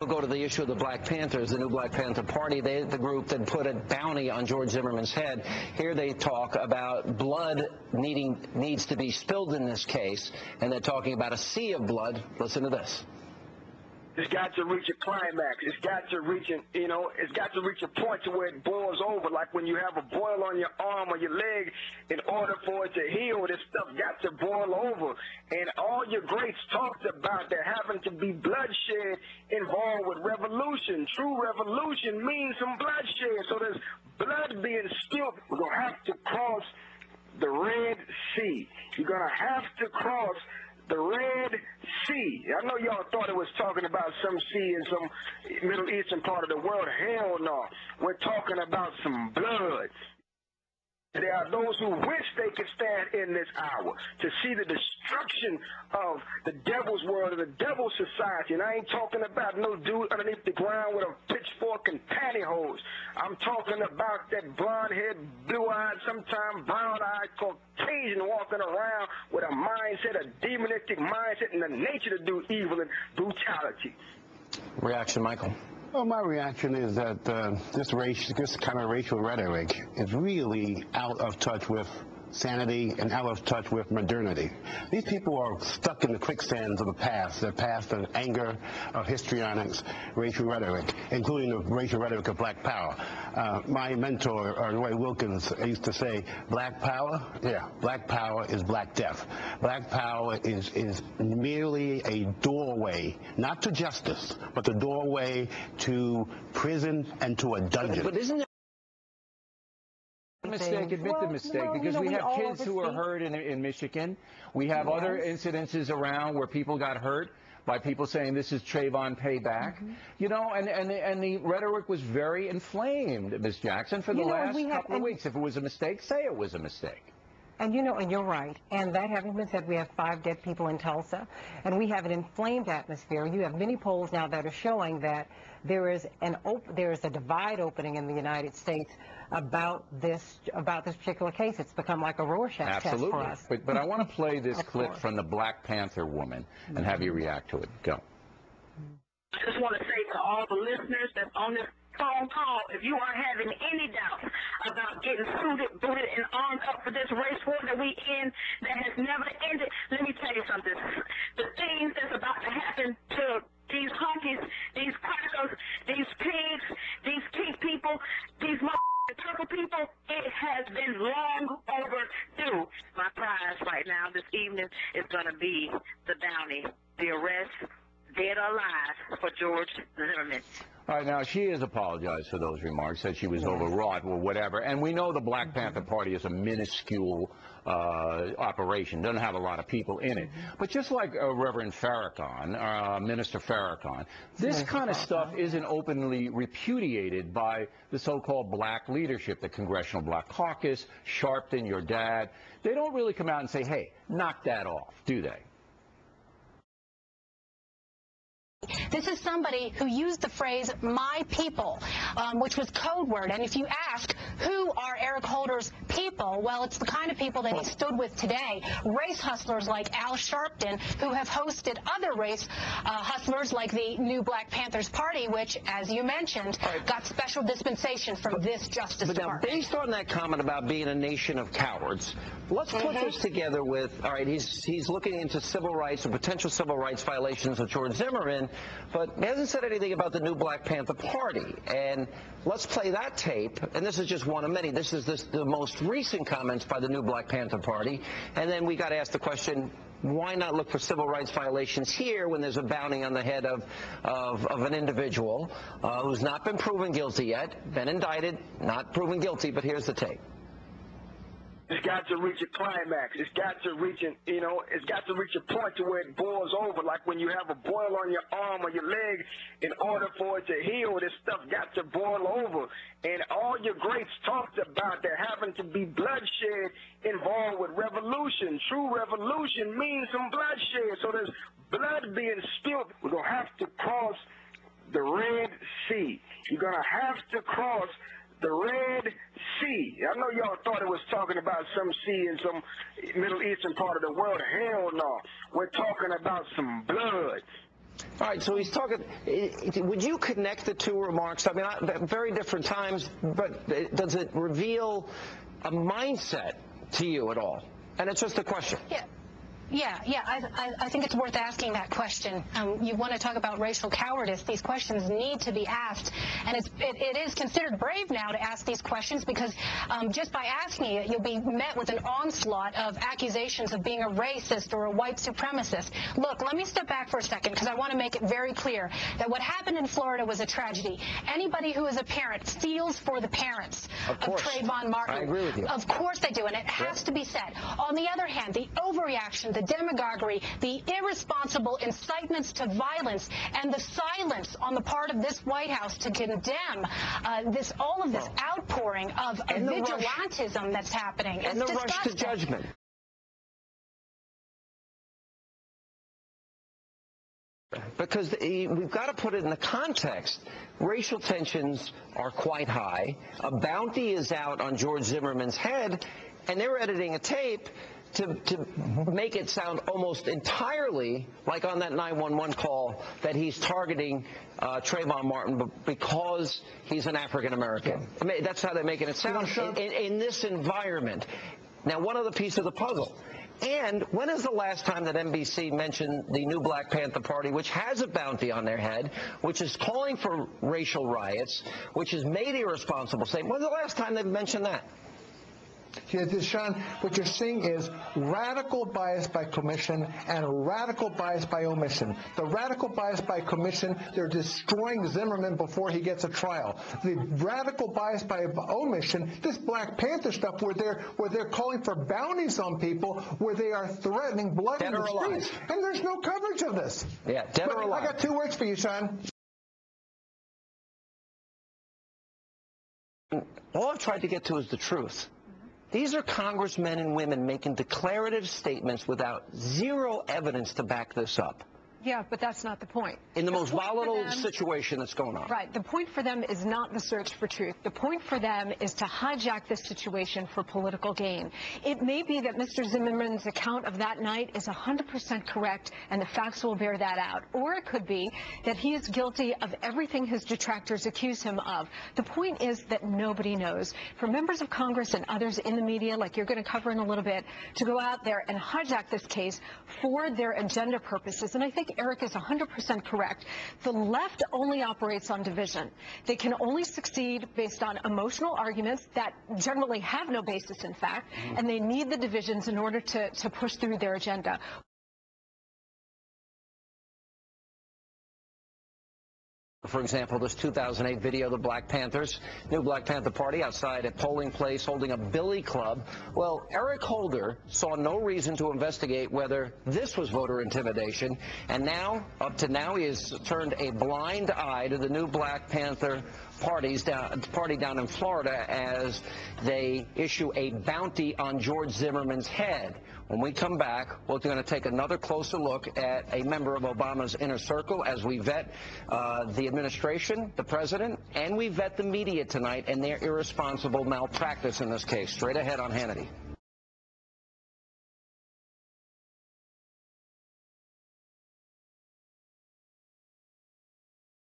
We'll go to the issue of the Black Panthers, the new Black Panther Party. They're the group that put a bounty on George Zimmerman's head. Here they talk about blood needs to be spilled in this case, and they're talking about a sea of blood. Listen to this. It's got to reach a climax. It's got to reach it's got to reach a point to where it boils over, like when you have a boil on your arm or your leg. In order for it to heal, this stuff got to boil over. And all your greats talked about there having to be bloodshed involved with revolution. True revolution means some bloodshed. So there's blood being spilled. We're going to have to cross the Red Sea. You're going to have to cross the Red Sea. I know y'all thought it was talking about some sea in some Middle Eastern part of the world. Hell no. We're talking about some blood. There are those who wish they could stand in this hour to see the destruction of the devil's world and the devil's society. And I ain't talking about no dude underneath the ground with a pitchfork and pantyhose. I'm talking about that blonde-haired, blue-eyed, sometimes brown-eyed Caucasian walking around with a mindset, a demonistic mindset, and the nature to do evil and brutality. Reaction, Michael. Well, my reaction is that this kind of racial rhetoric is really out of touch with sanity and out of touch with modernity. These people are stuck in the quicksands of the past, of anger, of histrionics, racial rhetoric, including the racial rhetoric of black power. My mentor, Roy Wilkins, used to say, black power? Yeah, black power is black death. Black power is merely a doorway, not to justice, but the doorway to prison and to a dungeon. But isn't mistake, admit the mistake, because we have kids who are hurt in Michigan. We have other incidences around where people got hurt by people saying this is Trayvon payback. You know, and the rhetoric was very inflamed, Ms. Jackson, for the last couple of weeks. If it was a mistake, say it was a mistake. And and you're right. And that having been said, we have 5 dead people in Tulsa, and we have an inflamed atmosphere. You have many polls now that are showing that there is a divide opening in the United States about this particular case. It's become like a Rorschach test for us. But I want to play this clip from the Black Panther woman and have you react to it. Go. I just want to say to all the listeners that's on this phone call, if you are having any doubts about getting suited, booted, and armed up for this race war that we in that has never ended, let me tell you something. The things that's about to happen to these honkies, these crackers, these pigs, these pink people, these purple people, it has been long overdue. My prize right now this evening is going to be the bounty, the arrest, dead or alive, for George Zimmerman. All right, now, she has apologized for those remarks, said she was overwrought or whatever. And we know the Black Panther Party is a minuscule operation, doesn't have a lot of people in it. But just like Reverend Farrakhan, Minister Farrakhan, this kind of stuff isn't openly repudiated by the so-called black leadership, the Congressional Black Caucus, Sharpton, your dad. They don't really come out and say, hey, knock that off, do they? This is somebody who used the phrase, my people, which was code word. And if you ask, who are Eric Holder's people? Well, it's the kind of people that he stood with today. Race hustlers like Al Sharpton, who have hosted other race hustlers like the new Black Panthers Party, which, as you mentioned, got special dispensation from this Justice Department. Now, based on that comment about being a nation of cowards, let's put this together with, all right, he's looking into civil rights or potential civil rights violations of George Zimmerman, but he hasn't said anything about the new Black Panther Party. And let's play that tape. And this is just one of many. This is the most recent comments by the new Black Panther Party. And then we got to ask the question, why not look for civil rights violations here when there's a bounty on the head of an individual who's not been proven guilty yet, been indicted, not proven guilty, but here's the tape. It's got to reach a climax. It's got to reach it's got to reach a point to where it boils over, like when you have a boil on your arm or your leg. In order for it to heal, this stuff got to boil over. And all your greats talked about there having to be bloodshed involved with revolution. True revolution means some bloodshed. So there's blood being spilled. We're going to have to cross the Red Sea. You're going to have to cross the Red Sea. I know y'all thought it was talking about some sea in some Middle Eastern part of the world. Hell no. We're talking about some blood. All right, so he's talking. Would you connect the two remarks? I mean, very different times, but does it reveal a mindset to you at all? And it's just a question. Yeah. I think it's worth asking that question. You want to talk about racial cowardice? These questions need to be asked, and it is considered brave now to ask these questions because just by asking it, you'll be met with an onslaught of accusations of being a racist or a white supremacist. Look, let me step back for a second because I want to make it very clear that what happened in Florida was a tragedy. Anybody who is a parent feels for the parents of Trayvon Martin. I agree with you. Of course they do, and it has to be said. On the other hand, the overreaction, the demagoguery, the irresponsible incitements to violence, and the silence on the part of this White House to condemn all of this outpouring of vigilantism that's happening. And the rush to judgment. Because we've got to put it in the context. Racial tensions are quite high. A bounty is out on George Zimmerman's head, and they're editing a tape to make it sound almost entirely like on that 911 call that he's targeting Trayvon Martin because he's an African American. I mean, that's how they're making it sound in this environment. Now, one other piece of the puzzle. And when is the last time that NBC mentioned the new Black Panther Party, which has a bounty on their head, which is calling for racial riots, which has made irresponsible statements? When's the last time they've mentioned that? Yeah, Sean, what you're seeing is radical bias by commission and radical bias by omission. The radical bias by commission, they're destroying Zimmerman before he gets a trial. The radical bias by omission, this Black Panther stuff where they're calling for bounties on people, where they are threatening blood in the streets, and there's no coverage of this. Yeah, dead or alive. I got 2 words for you, Sean. All I've tried to get to is the truth. These are congressmen and women making declarative statements without zero evidence to back this up. Yeah, but that's not the point. In the most volatile situation that's going on. Right. The point for them is not the search for truth. The point for them is to hijack this situation for political gain. It may be that Mr. Zimmerman's account of that night is 100% correct, and the facts will bear that out. Or it could be that he is guilty of everything his detractors accuse him of. The point is that nobody knows. For members of Congress and others in the media, like you're going to cover in a little bit, to go out there and hijack this case for their agenda purposes. And I think Eric is 100% correct. The left only operates on division. They can only succeed based on emotional arguments that generally have no basis in fact, and they need the divisions in order to push through their agenda. For example, this 2008 video of the Black Panthers, new Black Panther Party outside a polling place holding a billy club. Well, Eric Holder saw no reason to investigate whether this was voter intimidation, and now, up to now, he has turned a blind eye to the new Black Panther party down in Florida as they issue a bounty on George Zimmerman's head. When we come back, we're going to take another closer look at a member of Obama's inner circle as we vet the administration, the president, and we vet the media tonight and their irresponsible malpractice in this case. Straight ahead on Hannity.